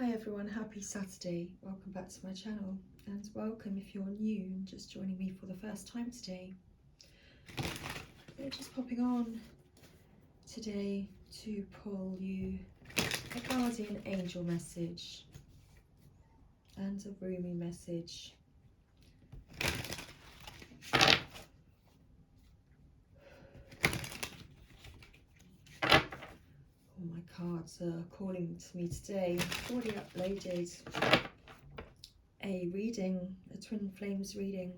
Hi everyone, happy Saturday. Welcome back to my channel, and welcome if you're new and just joining me for the first time today. We're just popping on today to pull you a Guardian Angel message and a Rumi message. All my cards are calling to me today. I've already uploaded a reading, a Twin Flames reading,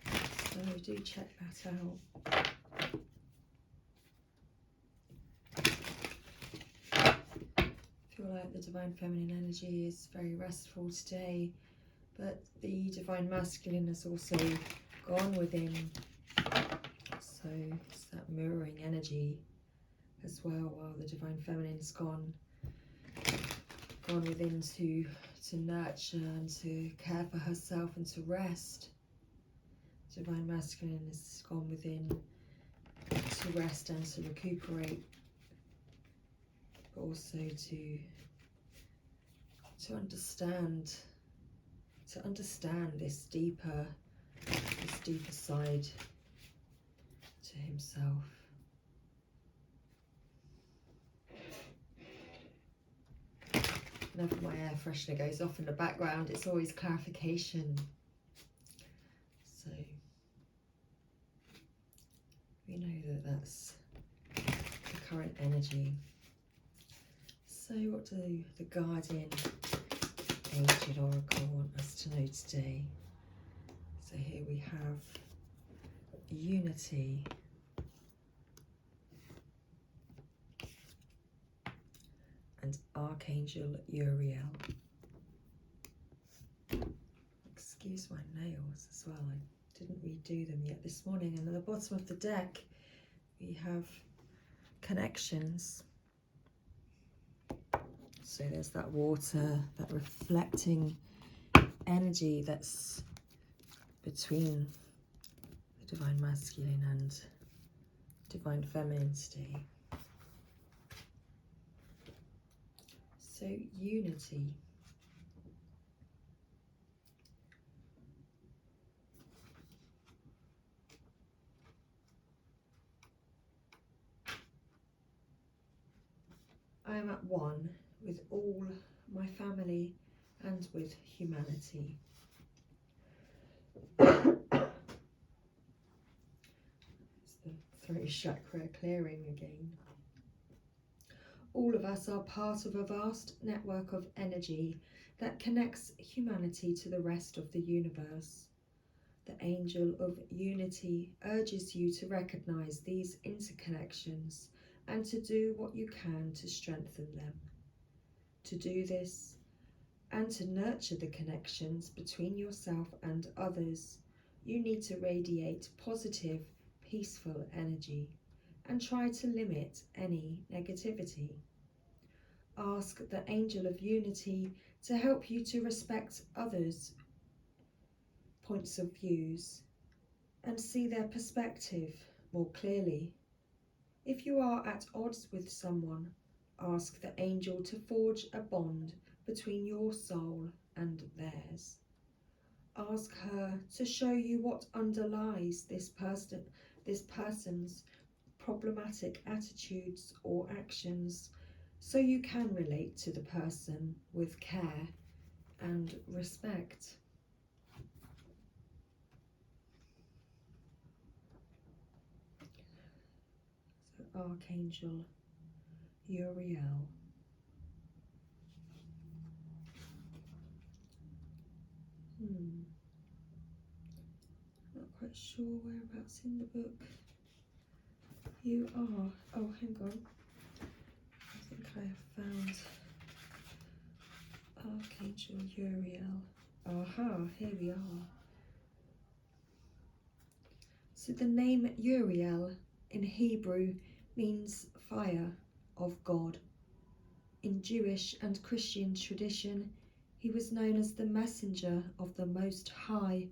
so do check that out. I feel like the Divine Feminine energy is very restful today, but the Divine Masculine has also gone within, so it's that mirroring energy as well, while the Divine Feminine's gone within to nurture and to care for herself and to rest. Divine Masculine has gone within to rest and to recuperate, but also to understand this deeper side to himself. Whenever my air freshener goes off in the background, it's always clarification. So we know that that's the current energy. So what do the Guardian Angel Oracle want us to know today? So here we have unity, and Archangel Uriel. Excuse my nails as well, I didn't redo them yet this morning. And at the bottom of the deck we have connections. So there's that water, that reflecting energy that's between the Divine Masculine and Divine Feminine today. So unity. I am at one with all my family and with humanity. It's the throat chakra clearing again. All of us are part of a vast network of energy that connects humanity to the rest of the universe. The Angel of Unity urges you to recognize these interconnections and to do what you can to strengthen them. To do this, and to nurture the connections between yourself and others, you need to radiate positive, peaceful energy and try to limit any negativity. Ask the Angel of Unity to help you to respect others' points of views and see their perspective more clearly. If you are at odds with someone, ask the angel to forge a bond between your soul and theirs. Ask her to show you what underlies this person's problematic attitudes or actions, so you can relate to the person with care and respect. So Archangel Uriel. Not quite sure whereabouts in the book you are. Oh, hang on. I think I have found Archangel Uriel. Aha, here we are. So the name Uriel in Hebrew means fire of God. In Jewish and Christian tradition, he was known as the messenger of the Most High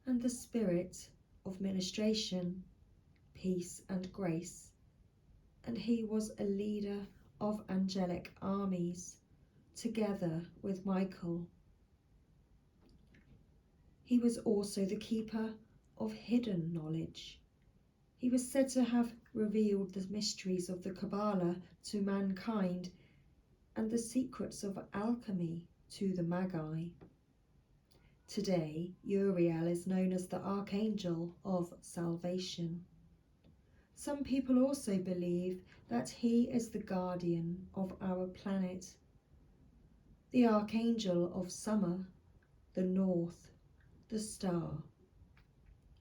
and the spirit of ministration, peace and grace, and he was a leader of angelic armies, together with Michael. He was also the keeper of hidden knowledge. He was said to have revealed the mysteries of the Kabbalah to mankind and the secrets of alchemy to the Magi. Today, Uriel is known as the Archangel of Salvation. Some people also believe that he is the guardian of our planet, the Archangel of Summer, the North, the Star,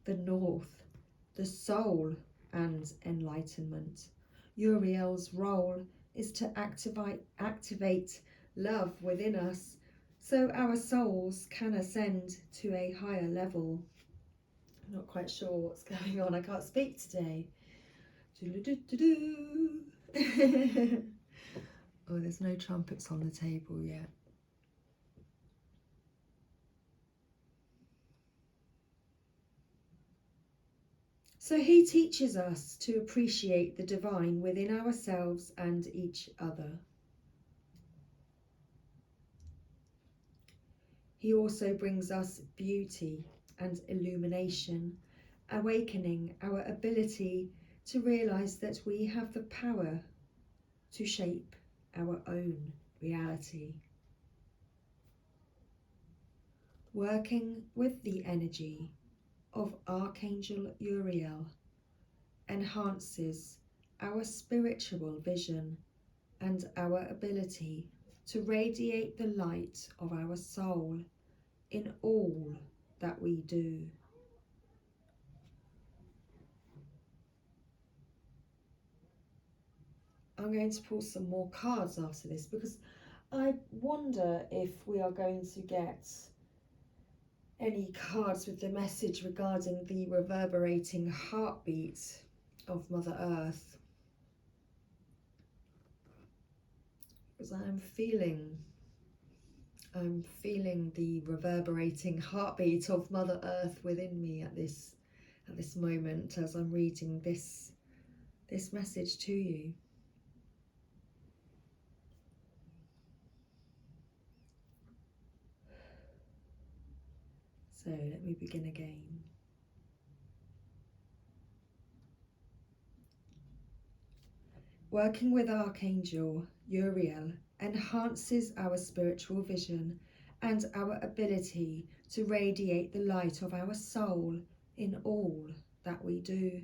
the North, the Soul, and Enlightenment. Uriel's role is to activate love within us so our souls can ascend to a higher level. I'm not quite sure what's going on. I can't speak today. Oh, there's no trumpets on the table yet. So he teaches us to appreciate the divine within ourselves and each other. He also brings us beauty and illumination, awakening our ability to realize that we have the power to shape our own reality. Working with the energy of Archangel Uriel enhances our spiritual vision and our ability to radiate the light of our soul in all that we do. I'm going to pull some more cards after this because I wonder if we are going to get any cards with the message regarding the reverberating heartbeat of Mother Earth. Because I'm feeling the reverberating heartbeat of Mother Earth within me at this moment as I'm reading this message to you. So let me begin again. Working with Archangel Uriel enhances our spiritual vision and our ability to radiate the light of our soul in all that we do.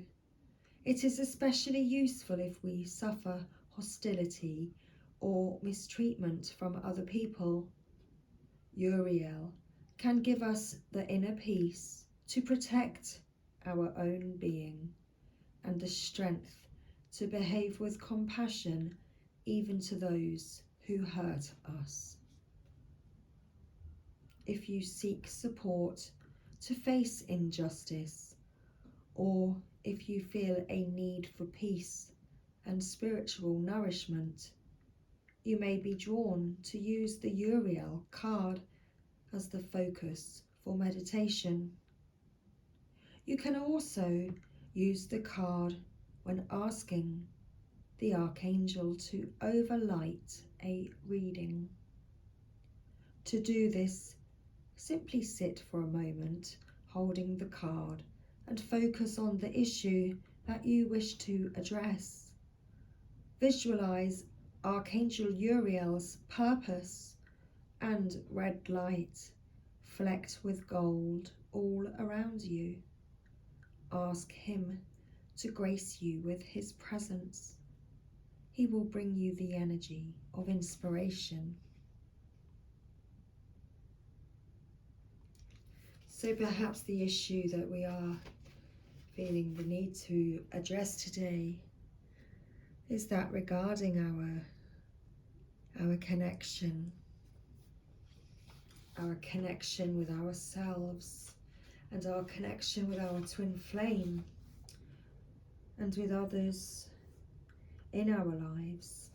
It is especially useful if we suffer hostility or mistreatment from other people. Uriel can give us the inner peace to protect our own being and the strength to behave with compassion even to those who hurt us. If you seek support to face injustice, or if you feel a need for peace and spiritual nourishment, you may be drawn to use the Uriel card as the focus for meditation. You can also use the card when asking the Archangel to overlight a reading. To do this, simply sit for a moment holding the card and focus on the issue that you wish to address. Visualize Archangel Uriel's purpose and red light flecked with gold all around you. Ask him to grace you with his presence. He will bring you the energy of inspiration. So perhaps the issue that we are feeling the need to address today is that regarding our connection with ourselves and our connection with our twin flame and with others in our lives.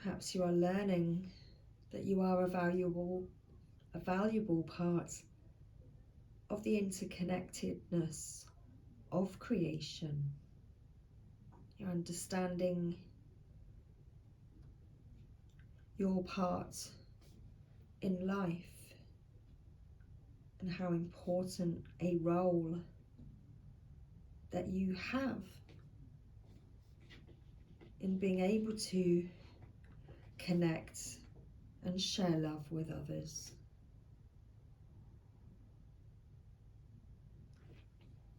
Perhaps you are learning that you are a valuable part of the interconnectedness of creation. You're understanding your part in life and how important a role that you have in being able to connect and share love with others.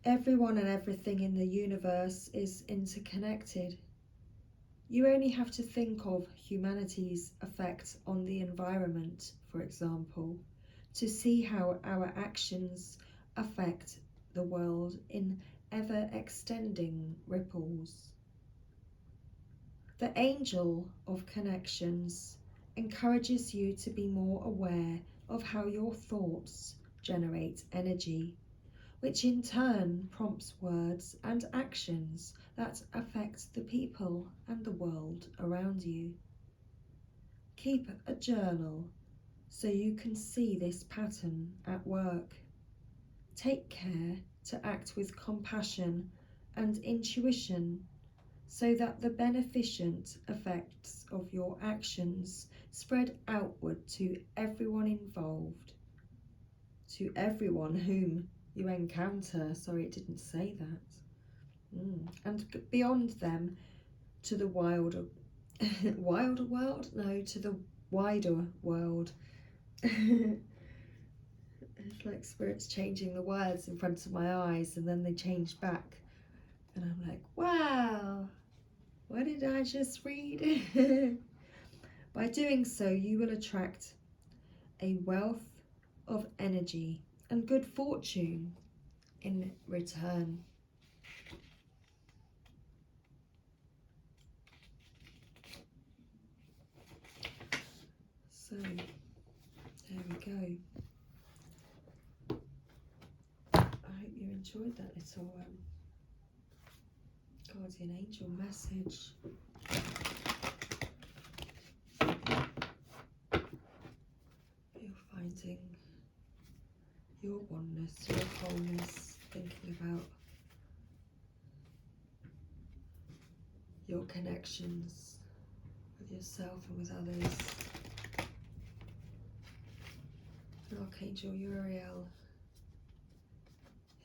Everyone and everything in the universe is interconnected. You only have to think of humanity's effect on the environment, for example, to see how our actions affect the world in ever-extending ripples. The angel of connections encourages you to be more aware of how your thoughts generate energy, which in turn prompts words and actions that affect the people and the world around you. Keep a journal so you can see this pattern at work. Take care to act with compassion and intuition so that the beneficent effects of your actions spread outward to everyone involved, to everyone whom you encounter. Sorry, it didn't say that. And beyond them to the wilder world? No, to the wider world. It's like spirits changing the words in front of my eyes and then they change back. And I'm like, wow, what did I just read? By doing so, you will attract a wealth of energy and good fortune in return. So, there we go. I hope you enjoyed that little Guardian Angel message. You're finding your oneness, your wholeness, thinking about your connections with yourself and with others. And Archangel Uriel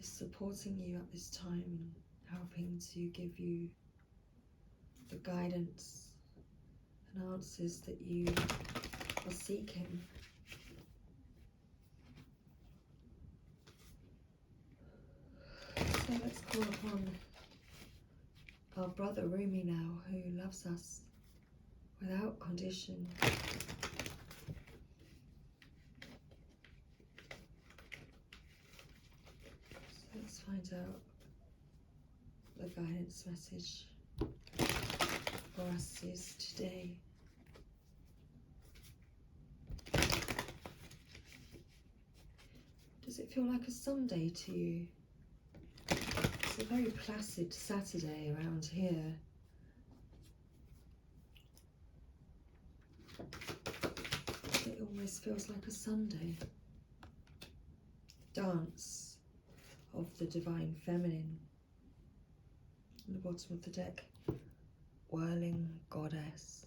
is supporting you at this time and helping to give you the guidance and answers that you are seeking. So let's call upon our brother Rumi now, who loves us without condition. So let's find out the guidance message for us is today. Does it feel like a Sunday to you? It's a very placid Saturday around here. It almost feels like a Sunday. Dance of the Divine Feminine. On the bottom of the deck, Whirling Goddess.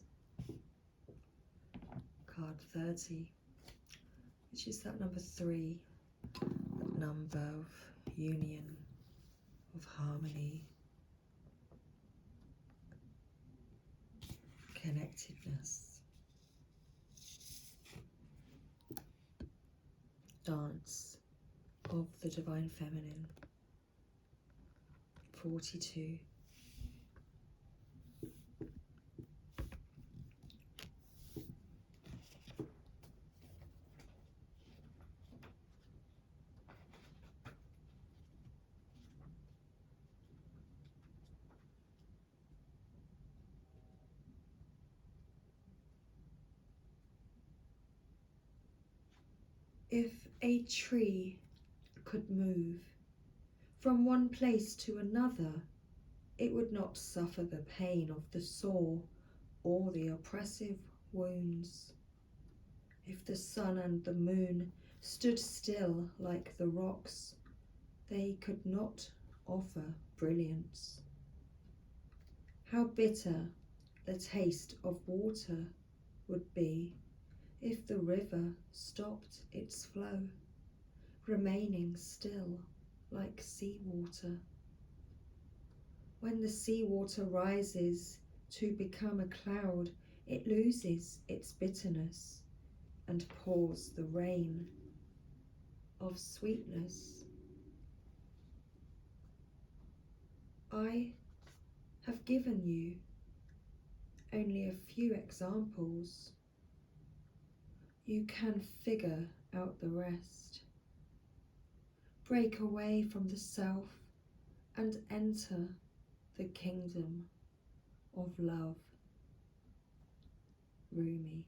Card 30, which is that number 3, number of union, of harmony, connectedness. Dance of the Divine Feminine. 42. If a tree could move from one place to another, it would not suffer the pain of the sore or the oppressive wounds. If the sun and the moon stood still like the rocks. They could not offer brilliance. How bitter the taste of water would be if the river stopped its flow, remaining still like seawater. When the seawater rises to become a cloud, it loses its bitterness and pours the rain of sweetness. I have given you only a few examples. You can figure out the rest. Break away from the self and enter the kingdom of love. Rumi.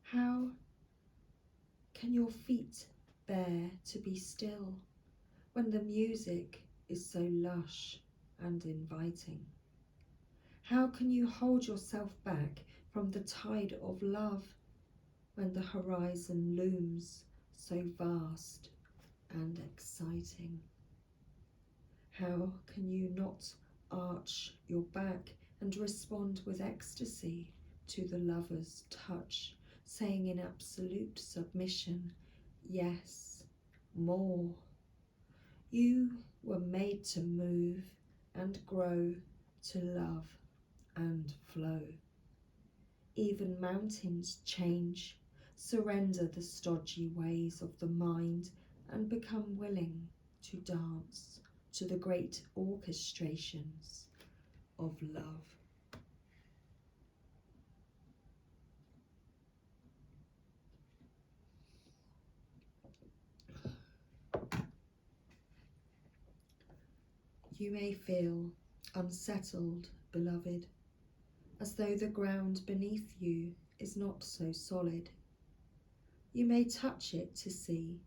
How can your feet bear to be still when the music is so lush and inviting? How can you hold yourself back from the tide of love when the horizon looms so vast and exciting? How can you not arch your back and respond with ecstasy to the lover's touch, saying in absolute submission, yes, more? You were made to move and grow, to love and flow. Even mountains change. Surrender the stodgy ways of the mind and become willing to dance to the great orchestrations of love. You may feel unsettled, beloved, as though the ground beneath you is not so solid. You may touch it to see.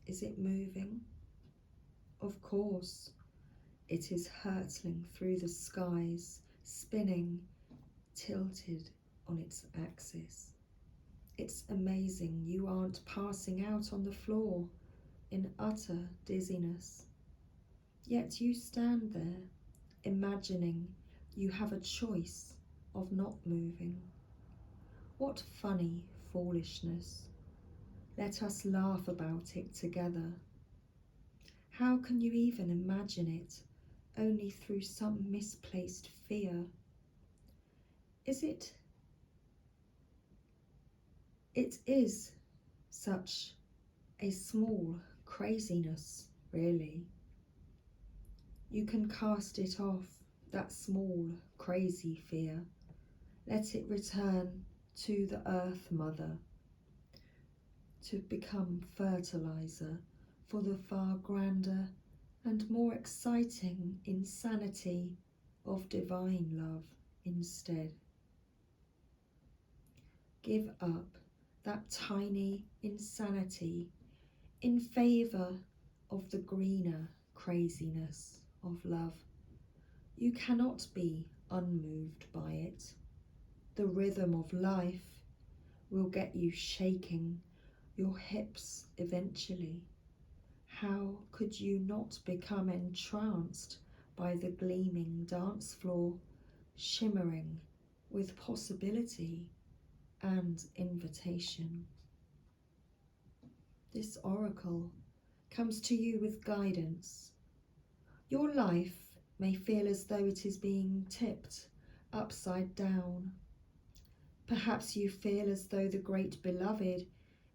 Is it moving? Of course, it is hurtling through the skies, spinning, tilted on its axis. It's amazing you aren't passing out on the floor in utter dizziness. Yet you stand there, imagining you have a choice of not moving. What funny foolishness. Let us laugh about it together. How can you even imagine it only through some misplaced fear? It is such a small craziness, really. You can cast it off, that small, crazy fear. Let it return to the Earth Mother to become fertilizer for the far grander and more exciting insanity of divine love instead. Give up that tiny insanity in favour of the greener craziness of love. You cannot be unmoved by it. The rhythm of life will get you shaking your hips eventually. How could you not become entranced by the gleaming dance floor, shimmering with possibility and invitation? This oracle comes to you with guidance. Your life may feel as though it is being tipped upside down. Perhaps you feel as though the great beloved,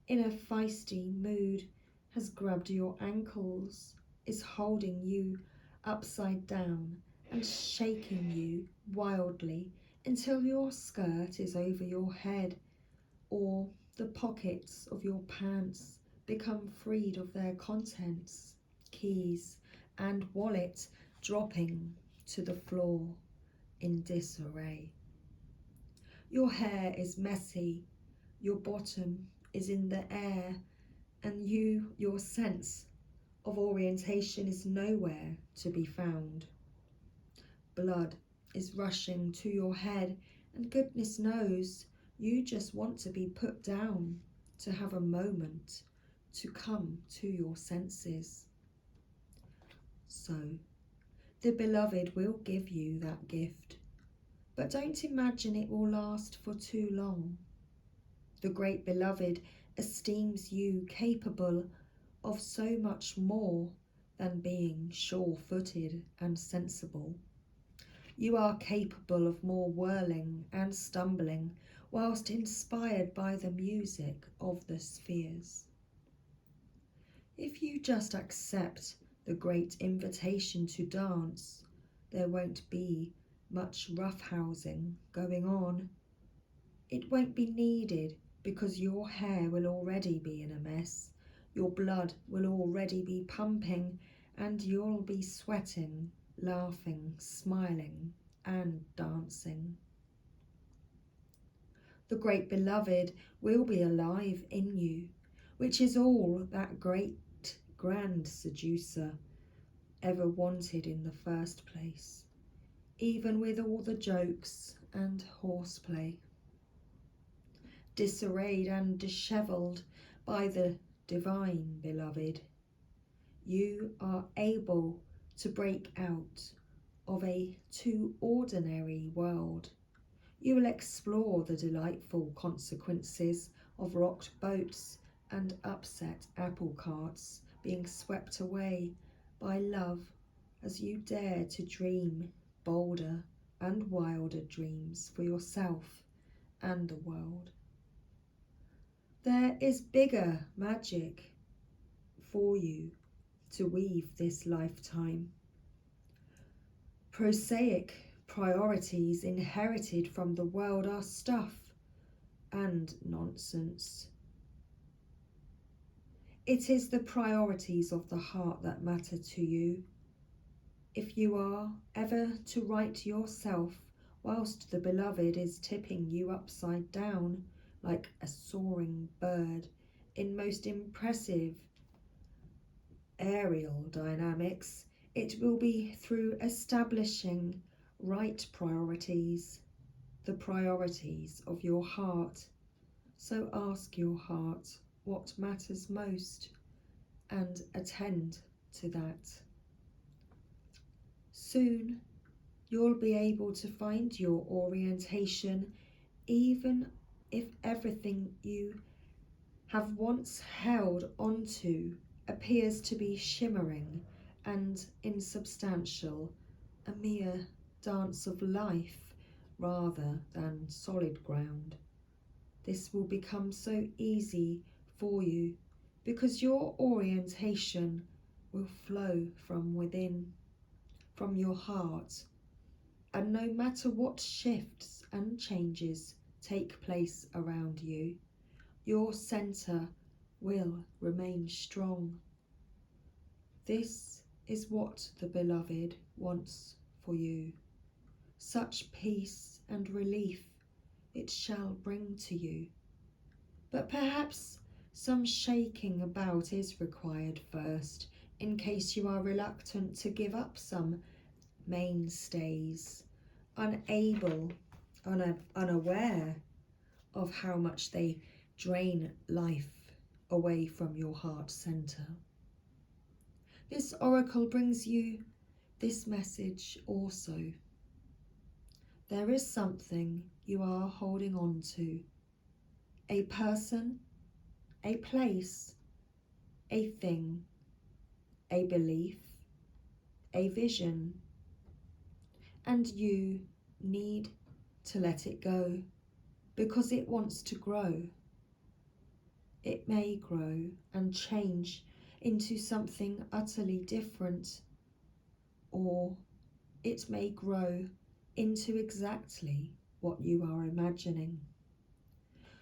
in a feisty mood, has grabbed your ankles, is holding you upside down and shaking you wildly until your skirt is over your head, or the pockets of your pants become freed of their contents, keys and wallet dropping to the floor in disarray. Your hair is messy, your bottom is in the air, and your sense of orientation is nowhere to be found. Blood is rushing to your head And goodness knows you just want to be put down, to have a moment, to come to your senses. So, the beloved will give you that gift, but don't imagine it will last for too long. The great beloved esteems you capable of so much more than being sure-footed and sensible. You are capable of more whirling and stumbling whilst inspired by the music of the spheres. If you just accept the great invitation to dance, there won't be much roughhousing going on. It won't be needed because your hair will already be in a mess, your blood will already be pumping, and you'll be sweating, laughing, smiling, and dancing. The great beloved will be alive in you, which is all that great grand seducer ever wanted in the first place, even with all the jokes and horseplay. Disarrayed and dishevelled by the divine beloved, you are able to break out of a too ordinary world. You will explore the delightful consequences of rocked boats and upset apple carts being swept away by love as you dare to dream bolder and wilder dreams for yourself and the world. There is bigger magic for you to weave this lifetime. Prosaic priorities inherited from the world are stuff and nonsense. It is the priorities of the heart that matter to you. If you are ever to right yourself whilst the beloved is tipping you upside down like a soaring bird in most impressive aerial dynamics, it will be through establishing right priorities, the priorities of your heart. So ask your heart what matters most and attend to that. Soon you'll be able to find your orientation, even if everything you have once held onto appears to be shimmering and insubstantial, a mere dance of life rather than solid ground. This will become so easy for you because your orientation will flow from within, from your heart, and no matter what shifts and changes take place around you, your centre will remain strong. This is what the beloved wants for you. Such peace and relief it shall bring to you. But perhaps some shaking about is required first, in case you are reluctant to give up some mainstays, unaware of how much they drain life away from your heart centre. This oracle brings you this message also. There is something you are holding on to, a person, a place, a thing, a belief, a vision, and you need to let it go because it wants to grow. It may grow and change into something utterly different, or it may grow into exactly what you are imagining.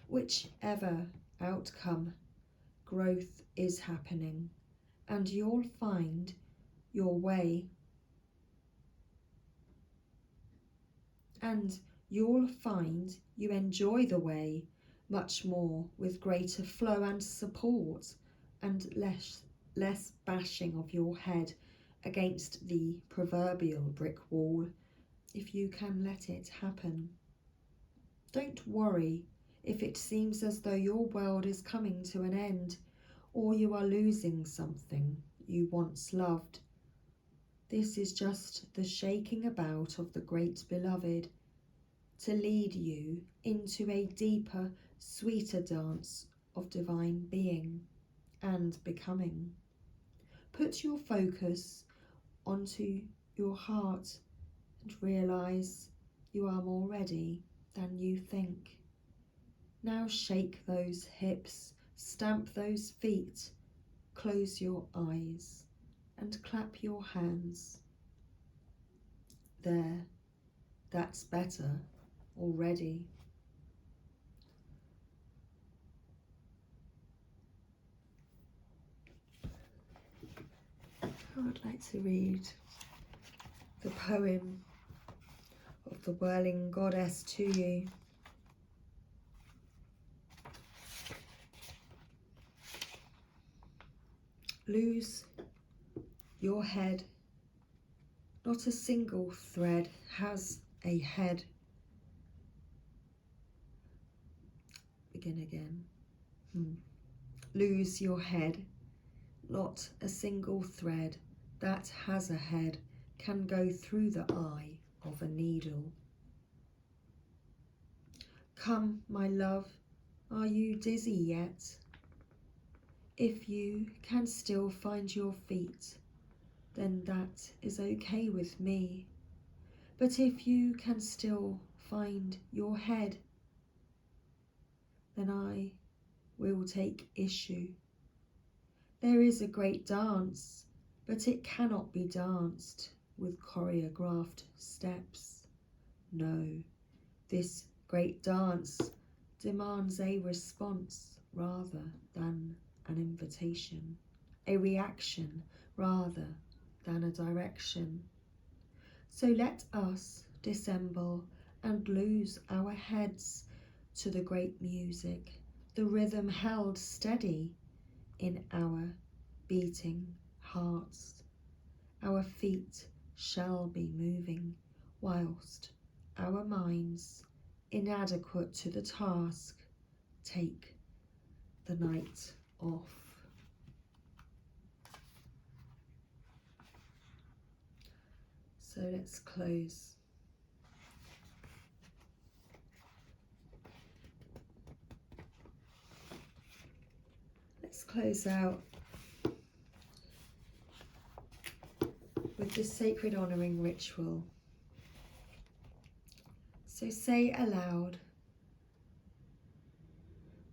Whichever outcome, growth is happening, and you'll find your way, and you'll find you enjoy the way much more with greater flow and support, and less bashing of your head against the proverbial brick wall, if you can let it happen. Don't worry if it seems as though your world is coming to an end, or you are losing something you once loved. This is just the shaking about of the great beloved to lead you into a deeper, sweeter dance of divine being and becoming. Put your focus onto your heart and realize you are more ready than you think. Now shake those hips, stamp those feet, close your eyes and clap your hands. There, that's better already. I would like to read the poem of the whirling goddess to you. Lose your head. Not a single thread has a head. Begin again. Lose your head. Not a single thread that has a head can go through the eye of a needle. Come, my love, are you dizzy yet? If you can still find your feet, then that is okay with me. But if you can still find your head, then I will take issue. There is a great dance, but it cannot be danced with choreographed steps. No, this great dance demands a response rather than an invitation, a reaction rather than a direction. So let us dissemble and lose our heads to the great music, the rhythm held steady in our beating hearts. Our feet shall be moving, whilst our minds, inadequate to the task, take the night off. So let's close. Let's close out with this sacred honouring ritual. So say aloud,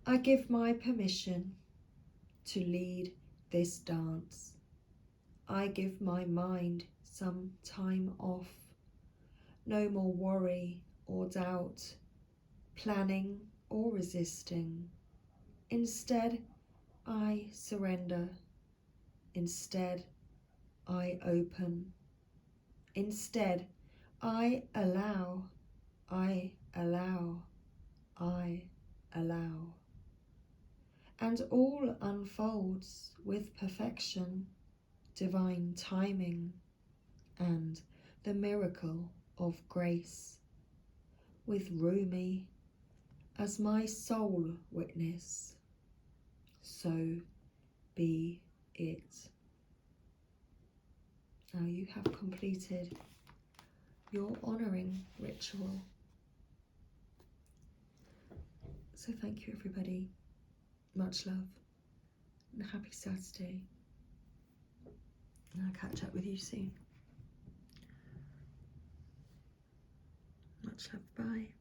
I give my permission to lead this dance. I give my mind some time off. No more worry or doubt, planning or resisting. Instead, I surrender. Instead, I open. Instead, I allow. I allow. I allow. And all unfolds with perfection, divine timing, and the miracle of grace, with Rumi as my sole witness. So be it. Now you have completed your honouring ritual. So thank you, everybody. Much love and happy Saturday. And I'll catch up with you soon. Much love. Bye.